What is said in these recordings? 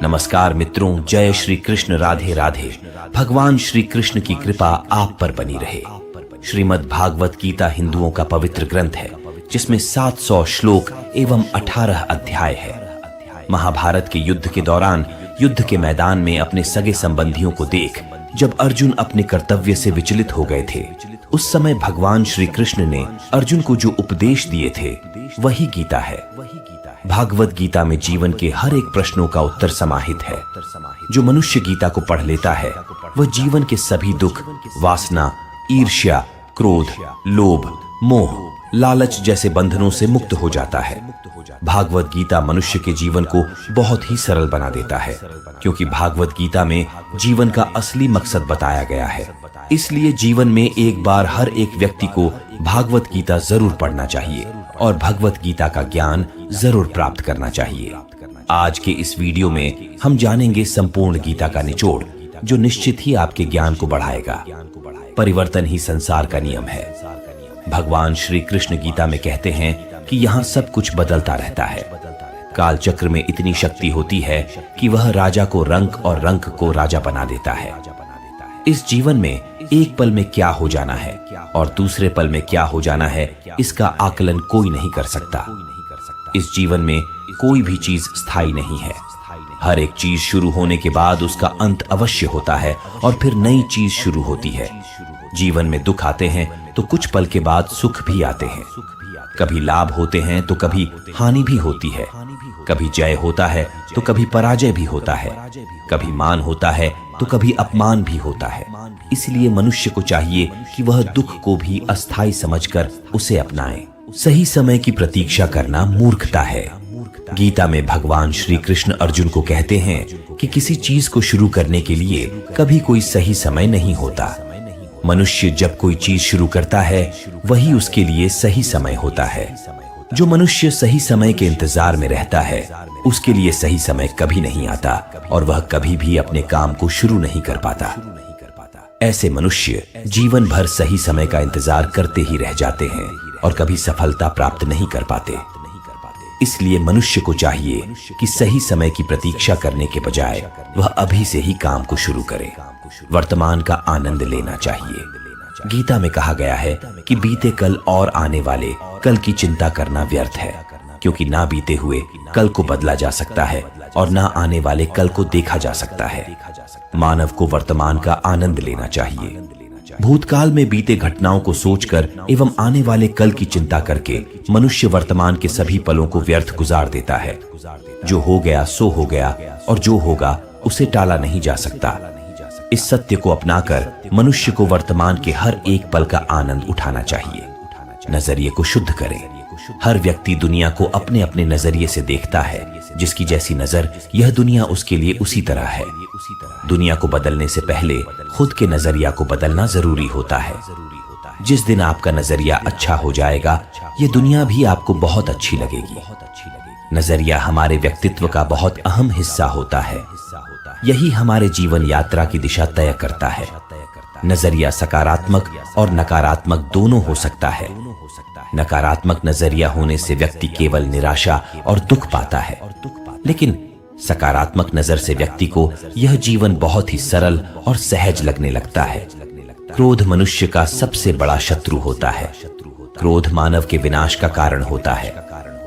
नमस्कार मित्रों, जय श्री कृष्ण, राधे राधे। भगवान श्री कृष्ण की कृपा आप पर बनी रहे। श्रीमद् भागवत गीता हिंदुओं का पवित्र ग्रंथ है, जिसमें 700 श्लोक एवं 18 अध्याय है। महाभारत के युद्ध के दौरान युद्ध के मैदान में अपने सगे संबंधियों को देख जब अर्जुन अपने कर्तव्य से विचलित हो गए थे, उस समय भगवान श्री कृष्ण ने अर्जुन को जो उपदेश दिए थे वही गीता है। भागवत गीता में जीवन के हर एक प्रश्नों का उत्तर समाहित है। जो मनुष्य गीता को पढ़ लेता है वह जीवन के सभी दुख, वासना, ईर्ष्या, क्रोध, लोभ, मोह, लालच जैसे बंधनों से मुक्त हो जाता है। भागवत गीता मनुष्य के जीवन को बहुत ही सरल बना देता है, क्योंकि भागवत गीता में जीवन का असली मकसद बताया गया है। इसलिए जीवन में एक बार हर एक व्यक्ति को भागवत गीता जरूर पढ़ना चाहिए और भगवत गीता का ज्ञान जरूर प्राप्त करना चाहिए। आज के इस वीडियो में हम जानेंगे संपूर्ण गीता का निचोड़, जो निश्चित ही आपके ज्ञान को बढ़ाएगा। परिवर्तन ही संसार का नियम है। भगवान श्री कृष्ण गीता में कहते हैं कि यहाँ सब कुछ बदलता रहता है। काल चक्र में इतनी शक्ति होती है कि वह राजा को रंक और रंक को राजा बना देता है। इस जीवन में एक पल में क्या हो जाना है और दूसरे पल में क्या हो जाना है, इसका आकलन कोई नहीं कर सकता। इस जीवन में कोई भी चीज स्थायी नहीं है। हर एक चीज शुरू होने के बाद उसका अंत अवश्य होता है और फिर नई चीज शुरू होती है। जीवन में दुख आते हैं तो कुछ पल के बाद सुख भी आते हैं। कभी लाभ होते हैं तो कभी हानि भी होती है। कभी जय होता है तो कभी पराजय भी होता है। कभी मान होता है तो कभी अपमान भी होता है। इसलिए मनुष्य को चाहिए कि वह दुख को भी अस्थायी समझकर उसे अपनाए। सही समय की प्रतीक्षा करना मूर्खता है। गीता में भगवान श्री कृष्ण अर्जुन को कहते हैं कि किसी चीज को शुरू करने के लिए कभी कोई सही समय नहीं होता। मनुष्य जब कोई चीज शुरू करता है वही उसके लिए सही समय होता है। जो मनुष्य सही समय के इंतजार में रहता है उसके लिए सही समय कभी नहीं आता और वह कभी भी अपने काम को शुरू नहीं कर पाता। ऐसे मनुष्य जीवन भर सही समय का इंतजार करते ही रह जाते हैं और कभी सफलता प्राप्त नहीं कर पाते। इसलिए मनुष्य को चाहिए कि सही समय की प्रतीक्षा करने के बजाय वह अभी से ही काम को शुरू करे। वर्तमान का आनंद लेना चाहिए। गीता में कहा गया है कि बीते कल और आने वाले कल की चिंता करना व्यर्थ है, क्योंकि ना बीते हुए कल को बदला जा सकता है और ना आने वाले कल को देखा जा सकता है। मानव को वर्तमान का आनंद लेना चाहिए। भूतकाल में बीते घटनाओं को सोचकर एवं आने वाले कल की चिंता करके मनुष्य वर्तमान के सभी पलों को व्यर्थ गुजार देता है। जो हो गया सो हो गया और जो होगा उसे टाला नहीं जा सकता। इस सत्य को अपनाकर मनुष्य को वर्तमान के हर एक पल का आनंद उठाना चाहिए। नजरिए को शुद्ध करें। हर व्यक्ति दुनिया को अपने अपने नजरिए से देखता है। जिसकी जैसी नजर, यह दुनिया उसके लिए उसी तरह है। दुनिया को बदलने से पहले खुद के नजरिया को बदलना जरूरी होता है। जिस दिन आपका नजरिया अच्छा हो जाएगा, ये दुनिया भी आपको बहुत अच्छी लगेगी। नजरिया हमारे व्यक्तित्व का बहुत अहम हिस्सा होता है। यही हमारे जीवन यात्रा की दिशा तय करता है। नजरिया सकारात्मक और नकारात्मक दोनों हो सकता है। नकारात्मक नजरिया होने से व्यक्ति केवल निराशा और दुख पाता है, लेकिन सकारात्मक नजर से व्यक्ति को यह जीवन बहुत ही सरल और सहज लगने लगता है। क्रोध मनुष्य का सबसे बड़ा शत्रु होता है। क्रोध मानव के विनाश का कारण होता है,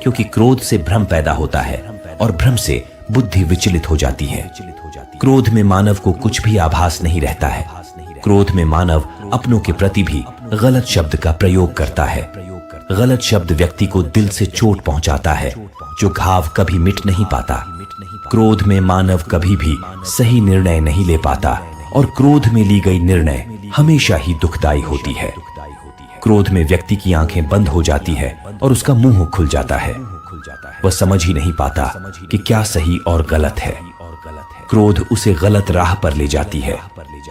क्योंकि क्रोध से भ्रम पैदा होता है और भ्रम से बुद्धि विचलित हो जाती है। क्रोध में मानव को कुछ भी आभास नहीं रहता है। क्रोध में मानव अपनों के प्रति भी गलत शब्द का प्रयोग करता है। गलत शब्द व्यक्ति को दिल से चोट पहुंचाता है, जो घाव कभी मिट नहीं पाता। क्रोध में मानव कभी भी सही निर्णय नहीं ले पाता और क्रोध में ली गई निर्णय हमेशा ही दुखदायी होती है। क्रोध में व्यक्ति की आंखें बंद हो जाती है और उसका मुंह खुल जाता है। वह समझ ही नहीं पाता कि क्या सही और गलत है। क्रोध उसे गलत राह पर ले जाती है।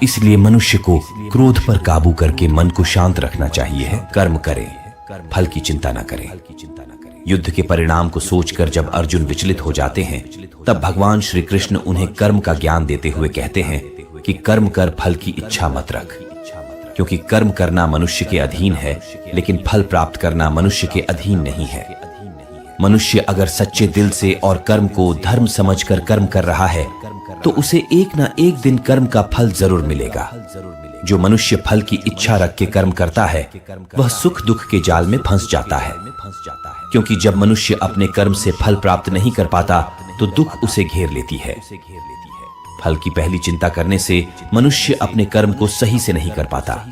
इसलिए मनुष्य को क्रोध पर काबू करके मन को शांत रखना चाहिए। कर्म करें, फल की चिंता न करें। युद्ध के परिणाम को सोचकर जब अर्जुन विचलित हो जाते हैं, तब भगवान श्री कृष्ण उन्हें कर्म का ज्ञान देते हुए कहते हैं कि कर्म कर, फल की इच्छा मत रख। क्योंकि कर्म करना मनुष्य के अधीन है, लेकिन फल प्राप्त करना मनुष्य के अधीन नहीं है। मनुष्य अगर सच्चे दिल से और कर्म को धर्म समझकर कर्म कर रहा है तो उसे एक ना एक दिन कर्म का फल जरूर मिलेगा। जो मनुष्य फल की इच्छा रख के कर्म करता है वह सुख दुख के जाल में फंस जाता है, क्योंकि जब मनुष्य अपने कर्म से फल प्राप्त नहीं कर पाता तो दुख उसे घेर लेती है। फल की पहली चिंता करने से मनुष्य अपने कर्म को सही से नहीं कर पाता,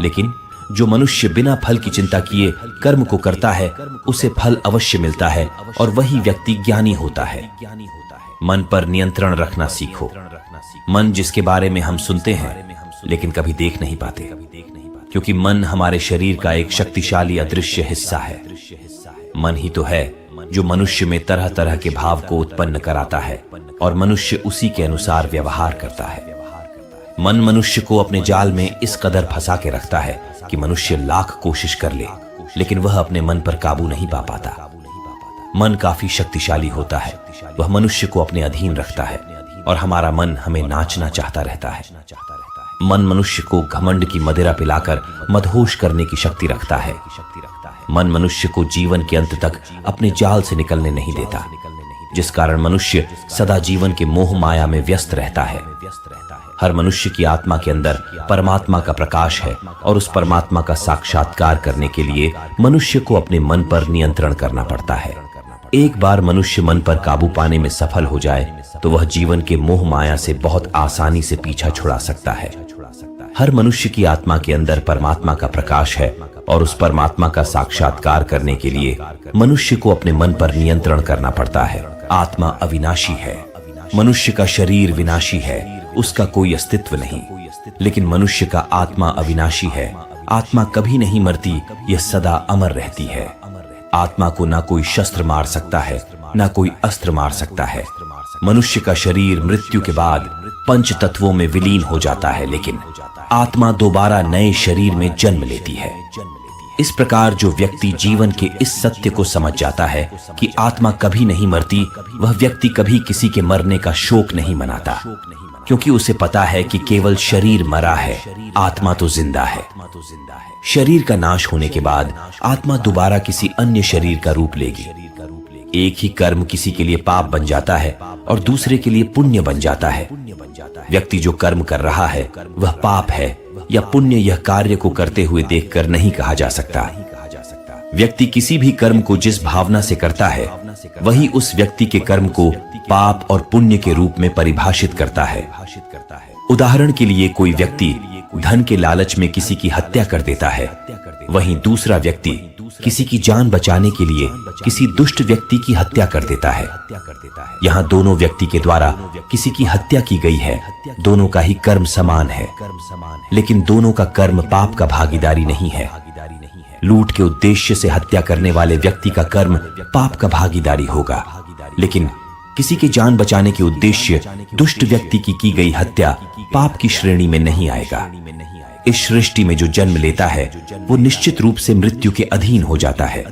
लेकिन जो मनुष्य बिना फल की चिंता किए कर्म को करता है उसे फल अवश्य मिलता है और वही व्यक्ति ज्ञानी होता है। मन पर नियंत्रण रखना सीखो। मन जिसके बारे में हम सुनते हैं लेकिन कभी देख नहीं पाते, क्योंकि मन हमारे शरीर का एक शक्तिशाली अदृश्य हिस्सा है। मन ही तो है जो मनुष्य में तरह तरह के भाव को उत्पन्न कराता है और मनुष्य उसी के अनुसार व्यवहार करता है। मन मनुष्य को अपने जाल में इस कदर फंसा के रखता है कि मनुष्य लाख कोशिश कर ले लेकिन वह अपने मन पर काबू नहीं पा पाता। मन काफी शक्तिशाली होता है, वह मनुष्य को अपने अधीन रखता है और हमारा मन हमें नाचना चाहता रहता है। मन मनुष्य को घमंड की मदिरा पिलाकर मदहोश करने की शक्ति रखता है। मन मनुष्य को जीवन के अंत तक अपने जाल से निकलने नहीं देता, जिस कारण मनुष्य सदा जीवन के मोह माया में व्यस्त रहता है। हर मनुष्य की आत्मा के अंदर परमात्मा का प्रकाश है और उस परमात्मा का साक्षात्कार करने के लिए मनुष्य को अपने मन पर नियंत्रण करना पड़ता है। एक बार मनुष्य मन पर काबू पाने में सफल हो जाए तो वह जीवन के मोह माया से बहुत आसानी से पीछा छुड़ा सकता है। हर मनुष्य की आत्मा के अंदर परमात्मा का प्रकाश है और उस परमात्मा का साक्षात्कार करने के लिए मनुष्य को अपने मन पर नियंत्रण करना पड़ता है। आत्मा अविनाशी है, मनुष्य का शरीर विनाशी है, उसका कोई अस्तित्व नहीं, लेकिन मनुष्य का आत्मा अविनाशी है। आत्मा कभी नहीं मरती, यह सदा अमर रहती है। आत्मा को ना कोई शस्त्र मार सकता है ना कोई अस्त्र मार सकता है। मनुष्य का शरीर मृत्यु के बाद पंच तत्वों में विलीन हो जाता है, लेकिन आत्मा दोबारा नए शरीर में जन्म लेती है। इस प्रकार जो व्यक्ति जीवन के इस सत्य को समझ जाता है कि आत्मा कभी नहीं मरती, वह व्यक्ति कभी किसी के मरने का शोक नहीं मनाता, क्योंकि उसे पता है कि केवल शरीर मरा है, आत्मा तो जिंदा है। शरीर का नाश होने के बाद आत्मा दोबारा किसी अन्य शरीर का रूप लेगी। एक ही कर्म किसी के लिए पाप बन जाता है और दूसरे के लिए पुण्य बन जाता है। व्यक्ति जो कर्म कर रहा है वह पाप है या पुण्य, यह कार्य को करते हुए देखकर नहीं कहा जा सकता। व्यक्ति किसी भी कर्म को जिस भावना से करता है वही उस व्यक्ति के कर्म को पाप और पुण्य के रूप में परिभाषित करता है। उदाहरण के लिए कोई व्यक्ति धन के लालच में किसी की हत्या कर देता है, वहीं दूसरा व्यक्ति किसी की जान बचाने के लिए किसी दुष्ट व्यक्ति की हत्या कर देता है। यहाँ दोनों व्यक्ति के द्वारा किसी की हत्या की गई है, दोनों का ही कर्म समान है, लेकिन दोनों का कर्म पाप का भागीदारी नहीं है। लूट के उद्देश्य से हत्या करने वाले व्यक्ति का कर्म पाप का भागीदारी होगा, लेकिन किसी की जान बचाने के उद्देश्य दुष्ट व्यक्ति की गई हत्या पाप की श्रेणी में नहीं आएगा। इस सृष्टि में जो जन्म लेता है वो निश्चित रूप से मृत्यु के अधीन हो जाता है।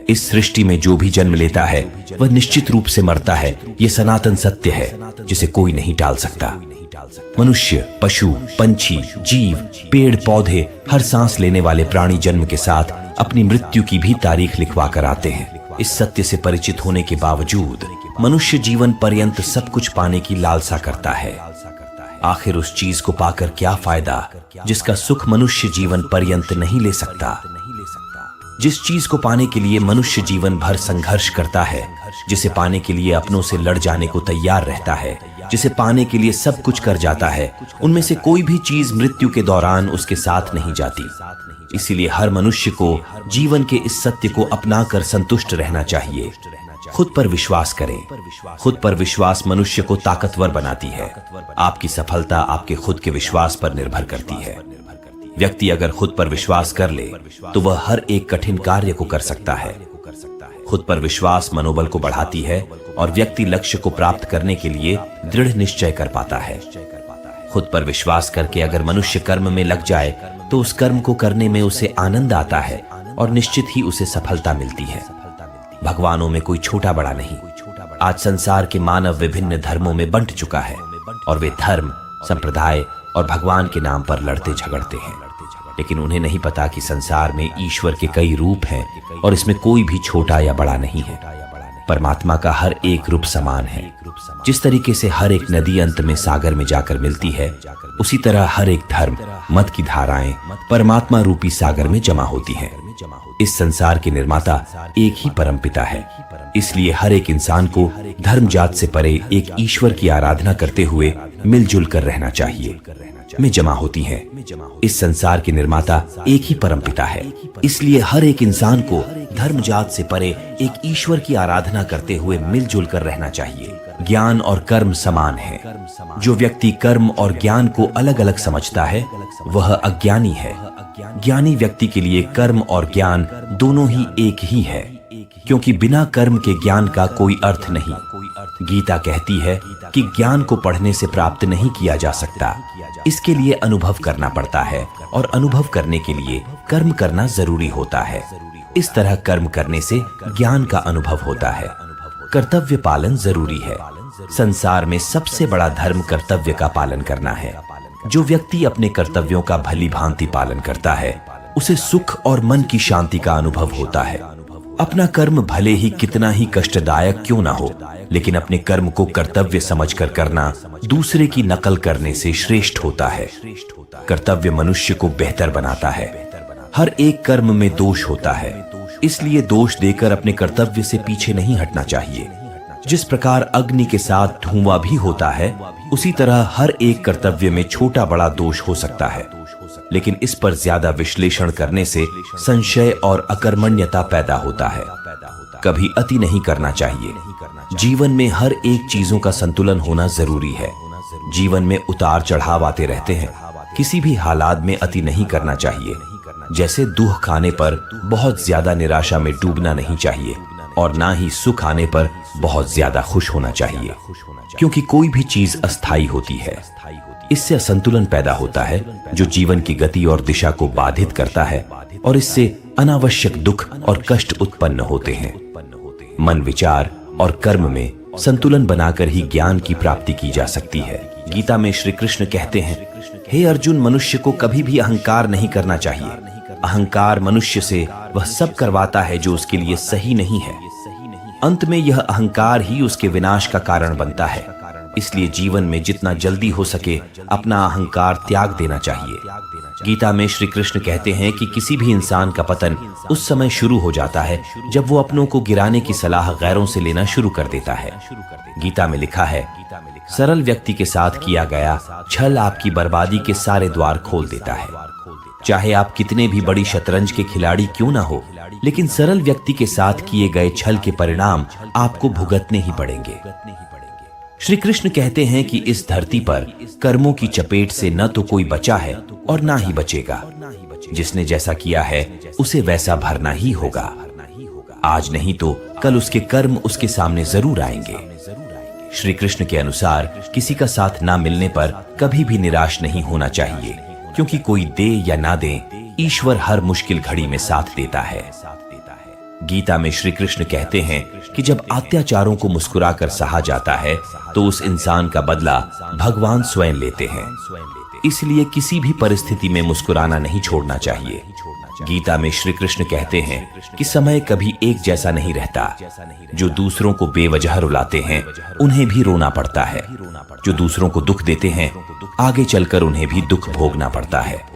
इस सृष्टि में जो भी जन्म लेता है वह निश्चित रूप से मरता है। ये सनातन सत्य है जिसे कोई नहीं टाल सकता। मनुष्य, पशु, पंछी, जीव, पेड़ पौधे, हर सांस लेने वाले प्राणी जन्म के साथ अपनी मृत्यु की भी तारीख लिखवा कर आते हैं। इस सत्य से परिचित होने के बावजूद मनुष्य जीवन पर्यंत सब कुछ पाने की लालसा करता है। आखिर उस चीज को पाकर क्या फायदा जिसका सुख मनुष्य जीवन पर्यंत नहीं ले सकता। जिस चीज को पाने के लिए मनुष्य जीवन भर संघर्ष करता है, जिसे पाने के लिए अपनों से लड़ जाने को तैयार रहता है, जिसे पाने के लिए सब कुछ कर जाता है, उनमें से कोई भी चीज मृत्यु के दौरान उसके साथ नहीं जाती। इसीलिए हर मनुष्य को जीवन के इस सत्य को अपनाकर संतुष्ट रहना चाहिए। खुद पर विश्वास करें। खुद पर विश्वास मनुष्य को ताकतवर बनाती है। आपकी सफलता आपके खुद के विश्वास पर निर्भर करती है। व्यक्ति अगर खुद पर विश्वास कर ले तो वह हर एक कठिन कार्य को कर सकता है। खुद पर विश्वास मनोबल को बढ़ाती है और व्यक्ति लक्ष्य को प्राप्त करने के लिए दृढ़ निश्चय कर पाता है। खुद पर विश्वास करके अगर मनुष्य कर्म में लग जाए तो उस कर्म को करने में उसे आनंद आता है और निश्चित ही उसे सफलता मिलती है। भगवानों में कोई छोटा बड़ा नहीं। आज संसार के मानव विभिन्न धर्मों में बंट चुका है और वे धर्म, संप्रदाय और भगवान के नाम पर लड़ते झगड़ते हैं। लेकिन उन्हें नहीं पता कि संसार में ईश्वर के कई रूप हैं और इसमें कोई भी छोटा या बड़ा नहीं है। परमात्मा का हर एक रूप समान है। जिस तरीके से हर एक नदी अंत में सागर में जाकर मिलती है, उसी तरह हर एक धर्म मत की धाराएं परमात्मा रूपी सागर में जमा होती हैं। इस संसार के निर्माता एक ही परमपिता है। इसलिए हर एक इंसान को धर्म जात से परे एक ईश्वर की आराधना करते हुए मिलजुल कर रहना चाहिए। में जमा होती हैं। इस संसार के निर्माता एक ही परमपिता है। इसलिए हर एक इंसान को धर्म जात से परे एक ईश्वर की आराधना करते हुए मिलजुल कर रहना चाहिए। ज्ञान और कर्म समान है। जो व्यक्ति कर्म और ज्ञान को अलग अलग समझता है वह अज्ञानी है। ज्ञानी व्यक्ति के लिए कर्म और ज्ञान दोनों ही एक ही है, क्योंकि बिना कर्म के ज्ञान का कोई अर्थ नहीं। गीता कहती है कि ज्ञान को पढ़ने से प्राप्त नहीं किया जा सकता, इसके लिए अनुभव करना पड़ता है और अनुभव करने के लिए कर्म करना जरूरी होता है। इस तरह कर्म करने से ज्ञान का अनुभव होता है। कर्तव्य पालन जरूरी है। संसार में सबसे बड़ा धर्म कर्तव्य का पालन करना है। जो व्यक्ति अपने कर्तव्यों का भली भांति पालन करता है उसे सुख और मन की शांति का अनुभव होता है। अपना कर्म भले ही कितना ही कष्टदायक क्यों ना हो, लेकिन अपने कर्म को कर्तव्य समझकर करना दूसरे की नकल करने से श्रेष्ठ होता है। कर्तव्य मनुष्य को बेहतर बनाता है। हर एक कर्म में दोष होता है, इसलिए दोष देकर अपने कर्तव्य से पीछे नहीं हटना चाहिए। जिस प्रकार अग्नि के साथ धुआं भी होता है, उसी तरह हर एक कर्तव्य में छोटा बड़ा दोष हो सकता है, लेकिन इस पर ज्यादा विश्लेषण करने से संशय और अकर्मण्यता पैदा होता है। कभी अति नहीं करना चाहिए। जीवन में हर एक चीजों का संतुलन होना जरूरी है। जीवन में उतार चढ़ाव आते रहते हैं। किसी भी हालात में अति नहीं करना चाहिए। जैसे दुख खाने पर बहुत ज्यादा निराशा में डूबना नहीं चाहिए और ना ही सुख आने पर बहुत ज्यादा खुश होना चाहिए, क्योंकि कोई भी चीज अस्थायी होती है। इससे असंतुलन पैदा होता है जो जीवन की गति और दिशा को बाधित करता है और इससे अनावश्यक दुख और कष्ट उत्पन्न होते हैं। मन, विचार और कर्म में संतुलन बनाकर ही ज्ञान की प्राप्ति की जा सकती है। गीता में श्री कृष्ण कहते हैं, हे अर्जुन, मनुष्य को कभी भी अहंकार नहीं करना चाहिए। अहंकार मनुष्य से वह सब करवाता है जो उसके लिए सही नहीं है। अंत में यह अहंकार ही उसके विनाश का कारण बनता है। इसलिए जीवन में जितना जल्दी हो सके अपना अहंकार त्याग देना चाहिए। गीता में श्री कृष्ण कहते हैं कि किसी भी इंसान का पतन उस समय शुरू हो जाता है जब वो अपनों को गिराने की सलाह गैरों से लेना शुरू कर देता है। गीता में लिखा है, सरल व्यक्ति के साथ किया गया छल आपकी बर्बादी के सारे द्वार खोल देता है। चाहे आप कितने भी बड़ी शतरंज के खिलाड़ी क्यों ना हो, लेकिन सरल व्यक्ति के साथ किए गए छल के परिणाम आपको भुगतने ही पड़ेंगे। श्री कृष्ण कहते हैं कि इस धरती पर कर्मों की चपेट से न तो कोई बचा है और ना ही बचेगा। जिसने जैसा किया है उसे वैसा भरना ही होगा। आज नहीं तो कल उसके कर्म उसके सामने जरूर आएंगे। श्री कृष्ण के अनुसार किसी का साथ ना मिलने पर कभी भी निराश नहीं होना चाहिए, क्योंकि कोई दे या ना दे, ईश्वर हर मुश्किल घड़ी में साथ देता है। गीता में श्री कृष्ण कहते हैं कि जब अत्याचारों को मुस्कुराकर सहा जाता है तो उस इंसान का बदला भगवान स्वयं लेते हैं। इसलिए किसी भी परिस्थिति में मुस्कुराना नहीं छोड़ना चाहिए। गीता में श्री कृष्ण कहते हैं कि समय कभी एक जैसा नहीं रहता। जो दूसरों को बेवजह रुलाते हैं उन्हें भी रोना पड़ता है। जो दूसरों को दुख देते हैं आगे चलकर उन्हें भी दुख भोगना पड़ता है।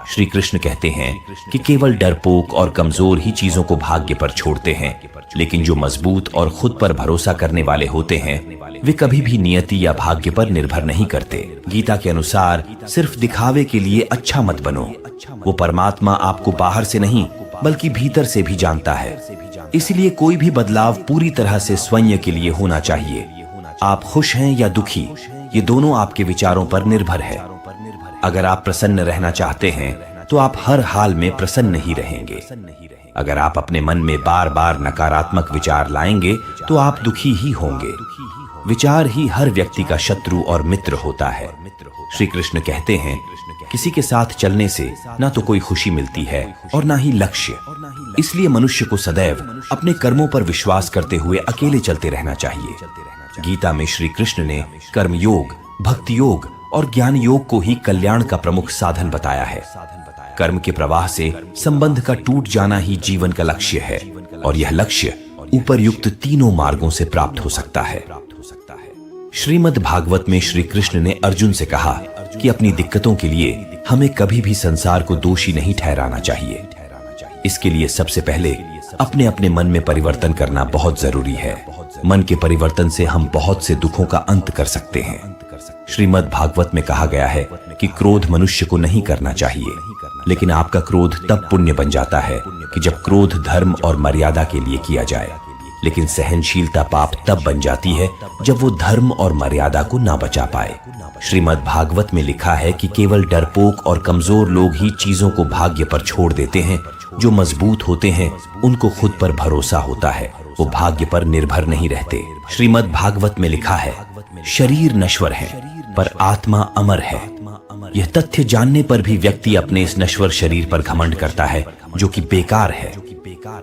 श्री कृष्ण कहते हैं कि केवल डरपोक और कमजोर ही चीजों को भाग्य पर छोड़ते हैं, लेकिन जो मजबूत और खुद पर भरोसा करने वाले होते हैं वे कभी भी नियति या भाग्य पर निर्भर नहीं करते। गीता के अनुसार सिर्फ दिखावे के लिए अच्छा मत बनो। वो परमात्मा आपको बाहर से नहीं बल्कि भीतर से भी जानता है। इसलिए कोई भी बदलाव पूरी तरह से स्वयं के लिए होना चाहिए। आप खुश हैं या दुखी, ये दोनों आपके विचारों पर निर्भर है। अगर आप प्रसन्न रहना चाहते हैं तो आप हर हाल में प्रसन्न ही रहेंगे। अगर आप अपने मन में बार बार नकारात्मक विचार लाएंगे तो आप दुखी ही होंगे। विचार ही हर व्यक्ति का शत्रु और मित्र होता है। श्री कृष्ण कहते हैं, किसी के साथ चलने से ना तो कोई खुशी मिलती है और ना ही लक्ष्य। इसलिए मनुष्य को सदैव अपने कर्मों पर विश्वास करते हुए अकेले चलते रहना चाहिए। गीता में श्री कृष्ण ने कर्म योग, भक्ति योग और ज्ञान योग को ही कल्याण का प्रमुख साधन बताया है। कर्म के प्रवाह से संबंध का टूट जाना ही जीवन का लक्ष्य है और यह लक्ष्य ऊपर्युक्त तीनों मार्गों से प्राप्त हो सकता है। श्रीमद् भागवत में श्री कृष्ण ने अर्जुन से कहा कि अपनी दिक्कतों के लिए हमें कभी भी संसार को दोषी नहीं ठहराना चाहिए। इसके लिए सबसे पहले अपने अपने मन में परिवर्तन करना बहुत जरूरी है। मन के परिवर्तन से हम बहुत से दुखों का अंत कर सकते हैं। श्रीमद् भागवत में कहा गया है कि क्रोध मनुष्य को नहीं करना चाहिए, लेकिन आपका क्रोध तब पुण्य बन जाता है कि जब क्रोध धर्म और मर्यादा के लिए किया जाए, लेकिन सहनशीलता पाप तब बन जाती है जब वो धर्म और मर्यादा को ना बचा पाए। श्रीमद् भागवत में लिखा है कि केवल डरपोक और कमजोर लोग ही चीजों को भाग्य पर छोड़ देते हैं। जो मजबूत होते हैं उनको खुद पर भरोसा होता है, वो भाग्य पर निर्भर नहीं रहते। श्रीमद् भागवत में लिखा है, शरीर नश्वर है पर आत्मा अमर है। यह तथ्य जानने पर भी व्यक्ति अपने इस नश्वर शरीर पर घमंड करता है, जो कि बेकार है।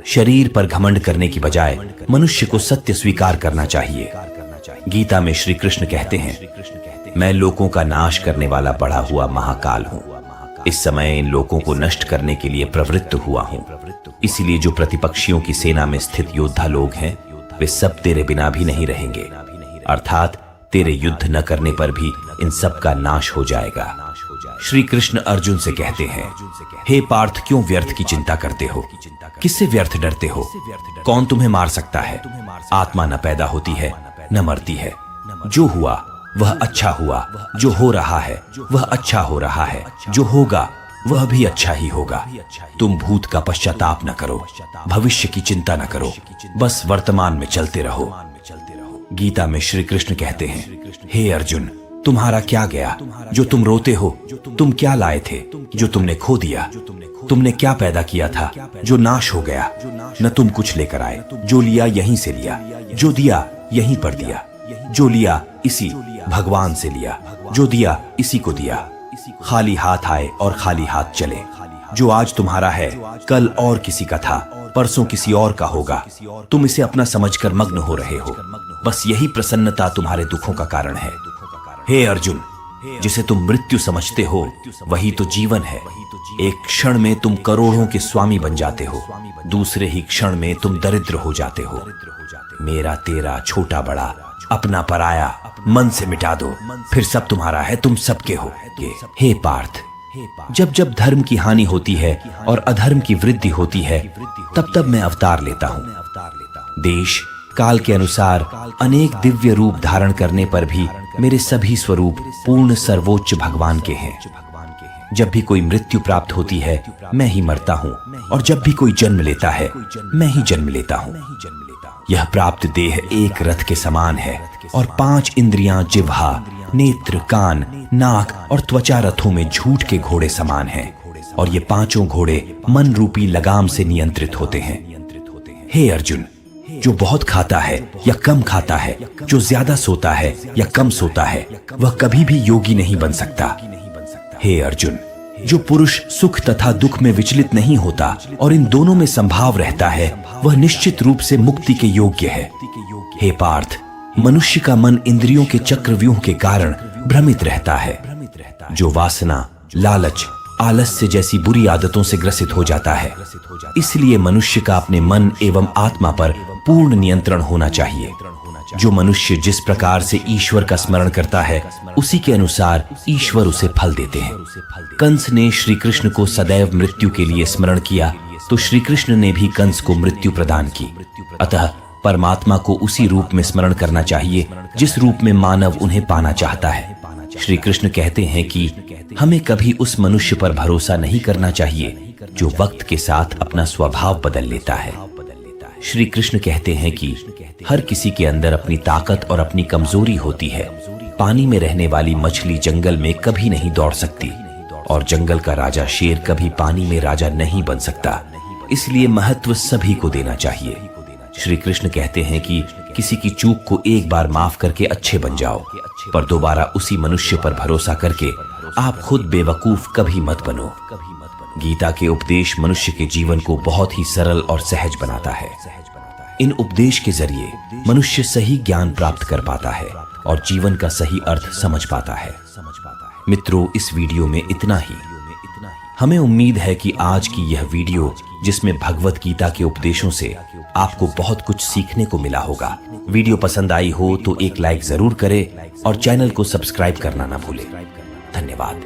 शरीर पर घमंड करने की बजाय मनुष्य को सत्य स्वीकार करना चाहिए। गीता में श्री कृष्ण कहते हैं, मैं लोगों का नाश करने वाला बढ़ा हुआ महाकाल हूँ। इस समय इन लोगों को नष्ट करने के लिए प्रवृत्त हुआ हूँ। इसीलिए जो प्रतिपक्षियों की सेना में स्थित योद्धा लोग हैं, वे सब तेरे बिना भी नहीं रहेंगे, अर्थात तेरे युद्ध न करने पर भी इन सब का नाश हो जाएगा। श्री कृष्ण अर्जुन से कहते हैं, हे पार्थ, क्यों व्यर्थ की चिंता करते हो? किससे व्यर्थ डरते हो? कौन तुम्हें मार सकता है? आत्मा न पैदा होती है न मरती है। जो हुआ वह अच्छा हुआ, जो हो रहा है वह अच्छा हो रहा है, जो होगा वह भी अच्छा ही होगा। तुम भूत का पश्चाताप न करो, भविष्य की चिंता न करो, बस वर्तमान में चलते रहो। गीता में श्री कृष्ण कहते हैं, हे अर्जुन, तुम्हारा क्या गया जो तुम रोते हो? तुम क्या लाए थे जो तुमने खो दिया? तुमने क्या पैदा किया था जो नाश हो गया? न तुम कुछ लेकर आए, जो लिया यहीं से लिया, जो दिया यहीं पर दिया, जो लिया इसी भगवान से लिया, जो दिया इसी को दिया। खाली हाथ आए और खाली हाथ चले। जो आज तुम्हारा है कल और किसी का था, परसों किसी और का होगा। तुम इसे अपना समझकर मग्न हो रहे हो। बस यही प्रसन्नता तुम्हारे दुखों का कारण है। हे अर्जुन, जिसे तुम मृत्यु समझते हो वही तो जीवन है। एक क्षण में तुम करोड़ों के स्वामी बन जाते हो, दूसरे ही क्षण में तुम दरिद्र हो जाते हो। मेरा तेरा छोटा बड़ा अपना पराया मन से मिटा दो, फिर सब तुम्हारा है, तुम सबके हो। हे पार्थ, जब जब धर्म की हानि होती है और अधर्म की वृद्धि होती है, तब तब मैं अवतार लेता हूँ। देश काल के अनुसार अनेक दिव्य रूप धारण करने पर भी मेरे सभी स्वरूप पूर्ण सर्वोच्च भगवान के हैं। जब भी कोई मृत्यु प्राप्त होती है मैं ही मरता हूँ, और जब भी कोई जन्म लेता है मैं ही जन्म लेता हूँ। यह प्राप्त देह एक रथ के समान है और 5 इंद्रियां जिह्वा, नेत्र, कान, नाक और त्वचा रथों में झूठ के घोड़े समान हैं, और ये 5 घोड़े मन रूपी लगाम से नियंत्रित होते हैं। हे अर्जुन, जो बहुत खाता है या कम खाता है, जो ज्यादा सोता है या कम सोता है, वह कभी भी योगी नहीं बन सकता। हे अर्जुन, जो पुरुष सुख तथा दुख में विचलित नहीं होता और इन दोनों में संभाव रहता है, वह निश्चित रूप से मुक्ति के योग्य है। हे पार्थ, मनुष्य का मन इंद्रियों के चक्रव्यूह के कारण भ्रमित रहता है। जो वासना, लालच, आलस्य जैसी बुरी आदतों से ग्रसित हो जाता है। इसलिए मनुष्य का अपने मन एवं आत्मा पर पूर्ण नियंत्रण होना चाहिए। जो मनुष्य जिस प्रकार से ईश्वर का स्मरण करता है, उसी के अनुसार ईश्वर उसे फल देते हैं। कंस ने श्री कृष्ण को सदैव मृत्यु के लिए स्मरण किया, तो श्री कृष्ण ने भी कंस को मृत्यु प्रदान की। अतः परमात्मा को उसी रूप में स्मरण करना चाहिए जिस रूप में मानव उन्हें पाना चाहता है। श्री कृष्ण कहते हैं कि हमें कभी उस मनुष्य पर भरोसा नहीं करना चाहिए जो वक्त के साथ अपना स्वभाव बदल लेता है। श्री कृष्ण कहते हैं कि हर किसी के अंदर अपनी ताकत और अपनी कमजोरी होती है। पानी में रहने वाली मछली जंगल में कभी नहीं दौड़ सकती, और जंगल का राजा शेर कभी पानी में राजा नहीं बन सकता। इसलिए महत्व सभी को देना चाहिए। श्री कृष्ण कहते हैं कि किसी की चूक को एक बार माफ करके अच्छे बन जाओ, पर दोबारा उसी मनुष्य पर भरोसा करके आप खुद बेवकूफ कभी मत बनो। गीता के उपदेश मनुष्य के जीवन को बहुत ही सरल और सहज बनाता है। इन उपदेश के जरिए मनुष्य सही ज्ञान प्राप्त कर पाता है और जीवन का सही अर्थ समझ पाता है। मित्रों, इस वीडियो में इतना ही। हमें उम्मीद है कि आज की यह वीडियो, जिसमें भगवत गीता के उपदेशों से आपको बहुत कुछ सीखने को मिला होगा। वीडियो पसंद आई हो तो एक लाइक जरूर करें और चैनल को सब्सक्राइब करना ना भूलें। धन्यवाद।